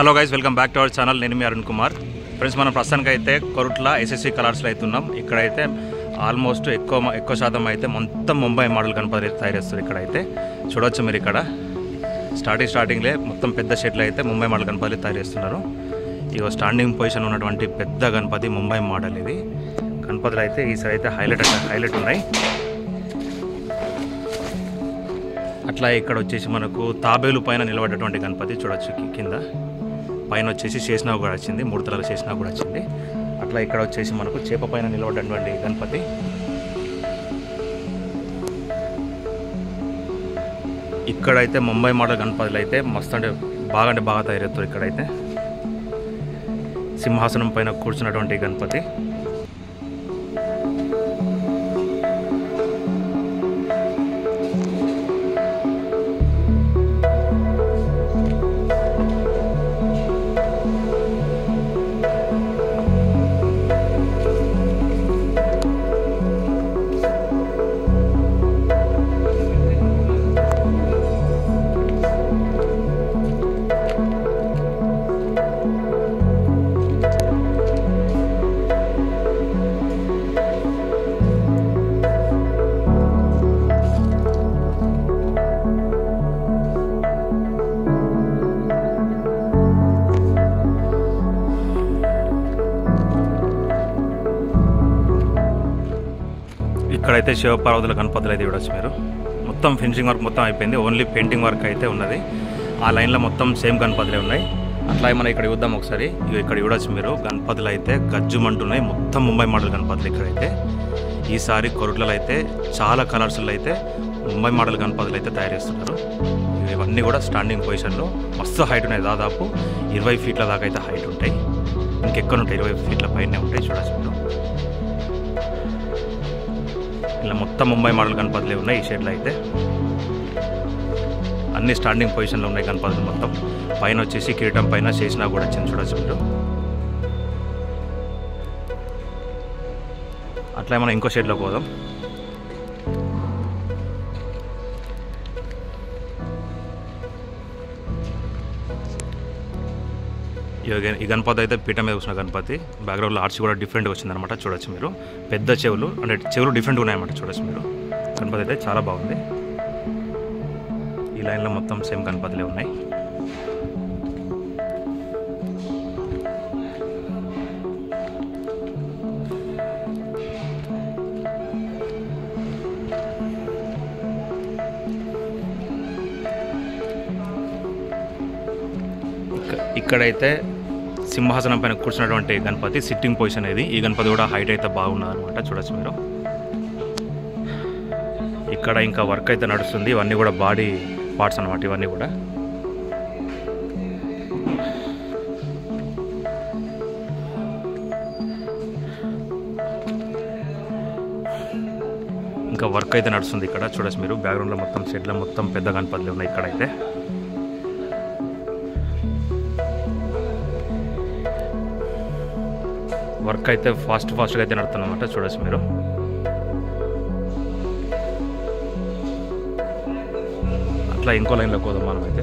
Hello guys, welcome back to our channel. నేను మీ Arun Kumar. Friends, మనం ప్రస్తుతానికి అయితే కొరుట్ల ఎస్ఎస్సి కలర్స్లో అవుతున్నాం. ఇక్కడైతే ఆల్మోస్ట్ ఎక్కువ శాతం అయితే మొత్తం ముంబై మోడల్ గణపతి తయారు చేస్తారు. ఇక్కడైతే చూడవచ్చు మీరు. ఇక్కడ స్టార్టింగ్లే మొత్తం పెద్ద షెడ్లు అయితే ముంబై మోడల్ గణపతి తయారు చేస్తున్నారు. ఇగో స్టాండింగ్ పొజిషన్ ఉన్నటువంటి పెద్ద గణపతి ముంబై మోడల్. ఇది గణపతులు అయితే ఈసారి అయితే హైలైట్ ఉన్నాయి. అట్లా ఇక్కడ వచ్చేసి మనకు తాబేలు పైన నిలబడ్డటువంటి గణపతి చూడొచ్చు. కింద పైన వచ్చేసి శేషనాగ్ కూడా వచ్చింది, 3 తలల శేషనాగ్ కూడా వచ్చింది. అట్లా ఇక్కడ వచ్చేసి మనకు చేప పైన నిలబడ్డటువంటి గణపతి. ఇక్కడైతే ముంబై మోడల్ గణపతులు అయితే మస్తు అంటే బాగా తయారవుతారు. ఇక్కడైతే సింహాసనం పైన కూర్చున్నటువంటి గణపతి. ఇక్కడైతే శివపార్వతుల గణపతులు అయితే చూడొచ్చు మీరు. మొత్తం ఫినిషింగ్ వర్క్ మొత్తం అయిపోయింది. ఓన్లీ పెయింటింగ్ వర్క్ అయితే ఉన్నది. ఆ లైన్లో మొత్తం సేమ్ గణపతులే ఉన్నాయి. అట్లా మనం ఇక్కడ చూద్దాం ఒకసారి. ఇక్కడ చూడొచ్చు మీరు. గణపతులు అయితే గజ్జుమంటున్నాయి. మొత్తం ముంబై మోడల్ గణపతులు ఇక్కడైతే. ఈసారి కొరుట్లలో అయితే చాలా కలర్స్లో అయితే ముంబై మోడల్ గణపతులు అయితే తయారు చేస్తున్నారు. ఇవన్నీ కూడా స్టాండింగ్ పొజిషన్లో మస్తు హైట్ ఉన్నాయి. దాదాపు 20 ఫీట్ల దాకా అయితే హైట్ ఉంటాయి. ఇంకెక్కడ ఉంటాయి, 20 ఫీట్ల పైనే ఉంటాయి. చూడొచ్చు మీరు. ఇలా మొత్తం ముంబై మోడల్ గణపతులే ఉన్నాయి ఈ షెడ్లో అయితే. అన్ని స్టాండింగ్ పొజిషన్లో ఉన్నాయి గణపతులు మొత్తం. పైన వచ్చేసి కిరీటం పైన శేషనాగ్ కూడా చిన్న చూడొచ్చు మీరు. అట్లా మనం ఇంకో షెడ్లోకి పోదాం. ఈ గణపతి అయితే పీఠ మీద కూర్చున్న గణపతి. బ్యాక్గ్రౌండ్లో ఆర్చ్ కూడా డిఫరెంట్గా వచ్చిందనమాట. చూడొచ్చు మీరు. పెద్ద చెవులు, అంటే చెవులు డిఫరెంట్గా ఉన్నాయన్నమాట. చూడొచ్చు మీరు. గణపతి అయితే చాలా బాగుంది. ఈ లైన్లో మొత్తం సేమ్ గణపతులే ఉన్నాయి. ఇక్కడైతే సింహాసనం పైన కూర్చున్నటువంటి గణపతి సిట్టింగ్ పొజిషన్ ఇది. ఈ గణపతి కూడా హైట్ అయితే బాగున్నది అనమాట. చూడొచ్చు మీరు. ఇక్కడ ఇంకా వర్క్ అయితే నడుస్తుంది. ఇవన్నీ కూడా బాడీ పార్ట్స్ అనమాట. ఇవన్నీ కూడా ఇంకా వర్క్ అయితే నడుస్తుంది ఇక్కడ. చూడొచ్చు మీరు. బ్యాక్గ్రౌండ్లో మొత్తం షెడ్లో మొత్తం పెద్ద గణపతులు ఉన్నాయి ఇక్కడైతే. వర్క్ అయితే ఫాస్ట్గా అయితే నడుతుందన్నమాట. చూడొచ్చు మీరు. అట్లా ఇంకో లైన్లో పోదాం మనం అయితే.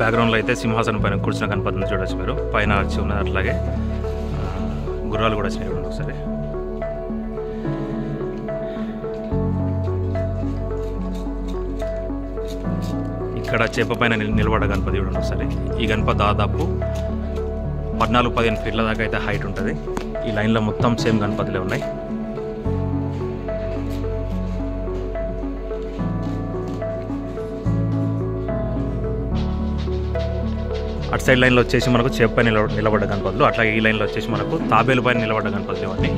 బ్యాక్గ్రౌండ్లో అయితే సింహాసనం పైన కూర్చున్న గణపతిని చూడొచ్చు మీరు. పైన వచ్చి ఉన్నది. అట్లాగే గుర్రాలు కూడా వచ్చినాయి ఒకసారి. ఇక్కడ చేప పైన నిలబడ్డ గణపతి చూడండి ఒకసారి. ఈ గణపతి దాదాపు 14-15 ఫీట్ల దాకా అయితే హైట్ ఉంటుంది. ఈ లైన్లో మొత్తం సేమ్ గణపతులే ఉన్నాయి. అటు సైడ్ లైన్లో వచ్చేసి మనకు చేప పైన నిలబడ్డ గణపతులు. అట్లాగే ఈ లైన్లో వచ్చేసి మనకు తాబేలు పైన నిలబడ్డ గణపతులు ఇవన్నీ.